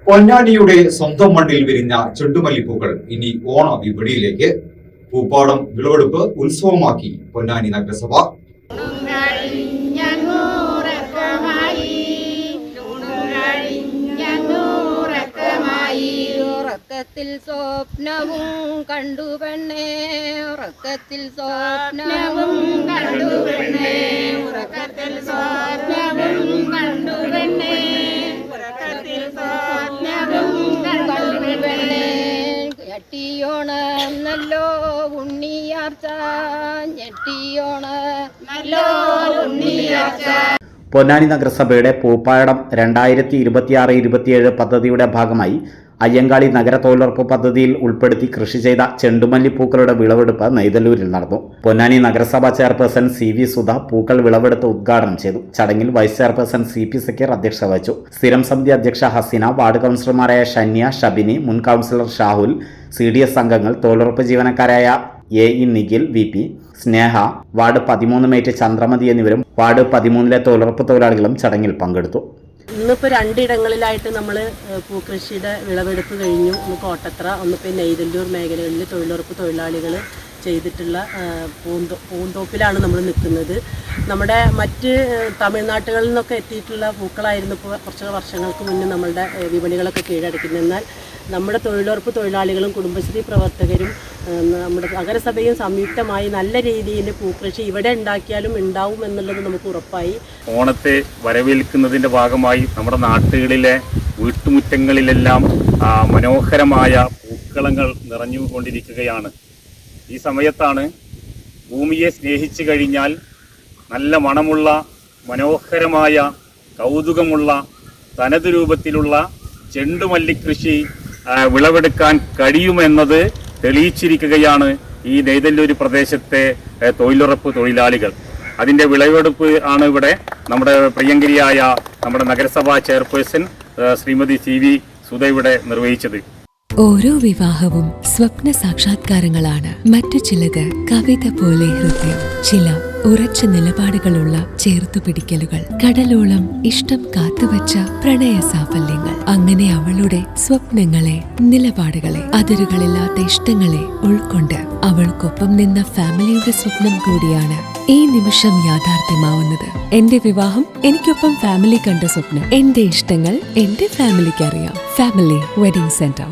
പൊന്നാനിയുടെ സ്വന്തം മണ്ണിൽ വിരിഞ്ഞ ചെണ്ടുമല്ലിപ്പൂക്കൾ ഇനി ഓണ വിപണിയിലേക്ക്. പൂപ്പാടം വിളവെടുപ്പ് ഉത്സവമാക്കി പൊന്നാനി നഗരസഭ. ഉറക്കത്തിൽ സ്വപ്നവും കണ്ടു പെണ്ണേ, ഉറക്കത്തിൽ സ്വപ്നവും കണ്ടു പെണ്ണേ, ഉറക്കത്തിൽ സ്വപ്നവും കണ്ടു പെണ്ണേ, ഉറക്കത്തിൽ സ്വപ്നവും കണ്ടു പെണ്ണേ. ഞെട്ടിയോണം നല്ലോ ഉണ്ണിയാർച്ച, ഞെട്ടിയോണം നല്ലോ ഉണ്ണിയാർച്ച. പൊന്നാനി നഗരസഭയുടെ പൂപ്പാടം 2026-27 പദ്ധതിയുടെ ഭാഗമായി അയ്യങ്കാളി നഗര തൊഴിലുറപ്പ് പദ്ധതിയിൽ ഉൾപ്പെടുത്തി കൃഷി ചെയ്ത ചെണ്ടുമല്ലി പൂക്കളുടെ വിളവെടുപ്പ് നെയ്തല്ലൂരിൽ നടന്നു. പൊന്നാനി നഗരസഭാ ചെയർപേഴ്സൺ CV സുധ പൂക്കൾ വിളവെടുത്ത് ഉദ്ഘാടനം ചെയ്തു. ചടങ്ങിൽ വൈസ് ചെയർപേഴ്സൺ CP സക്കീർ അധ്യക്ഷത വഹിച്ചു. സ്ഥിരം സമിതി അധ്യക്ഷ ഹസീന, വാർഡ് കൗൺസിലർമാരായ ഷന്യ, ഷബിനി, മുൻ കൗൺസിലർ ഷാഹുൽ, CDS അംഗങ്ങൾ, തൊഴിലുറപ്പ് ജീവനക്കാരായ AE നിഖിൽ, VP സ്നേഹ, വാർഡ് 13 മേറ്റ് ചന്ദ്രമതി എന്നിവരും വാർഡ് 13 തൊഴിലുറപ്പ് തൊഴിലാളികളും ചടങ്ങിൽ പങ്കെടുത്തു. ഇന്നിപ്പോൾ രണ്ടിടങ്ങളിലായിട്ട് നമ്മൾ പൂക്കൃഷിയുടെ വിളവെടുപ്പ് കഴിഞ്ഞു. ഒന്ന് കോട്ടത്ര, ഒന്നിപ്പോൾ നെയ്തല്ലൂർ മേഖലകളിൽ തൊഴിലുറപ്പ് തൊഴിലാളികൾ ചെയ്തിട്ടുള്ള പൂന്തോപ്പിലാണ് നമ്മൾ നിൽക്കുന്നത്. നമ്മുടെ മറ്റ് തമിഴ്നാട്ടുകളിൽ നിന്നൊക്കെ എത്തിയിട്ടുള്ള പൂക്കളായിരുന്നു ഇപ്പോൾ കുറച്ച് വർഷങ്ങൾക്ക് മുന്നേ നമ്മളുടെ വിപണികളൊക്കെ കീഴടക്കുന്നത്. എന്നാൽ നമ്മുടെ തൊഴിലുറപ്പ് തൊഴിലാളികളും കുടുംബശ്രീ പ്രവർത്തകരും നമ്മുടെ നഗരസഭയും സംയുക്തമായി നല്ല രീതിയിൽ പൂക്കൃഷി ഇവിടെ ഉണ്ടാക്കിയാലും ഉണ്ടാവും എന്നുള്ളത് നമുക്ക് ഉറപ്പായി. ഓണത്തെ വരവേൽക്കുന്നതിൻ്റെ ഭാഗമായി നമ്മുടെ നാട്ടുകളിലെ വീട്ടുമുറ്റങ്ങളിലെല്ലാം മനോഹരമായ പൂക്കളങ്ങൾ നിറഞ്ഞുകൊണ്ടിരിക്കുകയാണ്. ഈ സമയത്താണ് ഭൂമിയെ സ്നേഹിച്ചു കഴിഞ്ഞാൽ നല്ല മണമുള്ള മനോഹരമായ കൗതുകമുള്ള തനത് രൂപത്തിലുള്ള ചെണ്ടുമല്ലിക്കൃഷി വിളവെടുക്കാൻ കഴിയുമെന്നത് തെളിയിച്ചിരിക്കുകയാണ് ഈ നെയ്തല്ലൂർ പ്രദേശത്തെ തൊഴിലുറപ്പ് തൊഴിലാളികൾ. അതിൻ്റെ വിളവെടുപ്പ് ആണ് ഇവിടെ നമ്മുടെ പ്രിയങ്കരിയായ നമ്മുടെ നഗരസഭാ ചെയർപേഴ്സൺ ശ്രീമതി CV സുധ ഇവിടെ നിർവഹിച്ചത്. ഓരോ വിവാഹവും സ്വപ്ന സാക്ഷാത്കാരങ്ങളാണ്. മറ്റു ചിലത് കവിത പോലെ ഹൃദയം, ചില ഉറച്ച നിലപാടുകളുള്ള ചേർത്തുപിടിക്കലുകൾ, കടലോളം ഇഷ്ടം കാത്തുവച്ച പ്രണയ സാഫല്യങ്ങൾ. അങ്ങനെ അവളുടെ സ്വപ്നങ്ങളെ, നിലപാടുകളെ, അതിരുകളില്ലാത്ത ഇഷ്ടങ്ങളെ ഉൾക്കൊണ്ട് അവൾക്കൊപ്പം നിന്ന ഫാമിലിയുടെ സ്വപ്നം കൂടിയാണ് ഈ നിമിഷം യാഥാർത്ഥ്യമാവുന്നത്. എന്റെ വിവാഹം എനിക്കൊപ്പം ഫാമിലി കണ്ട സ്വപ്നം. എന്റെ ഇഷ്ടങ്ങൾ എന്റെ ഫാമിലിക്ക് അറിയാം. Family wedding centre.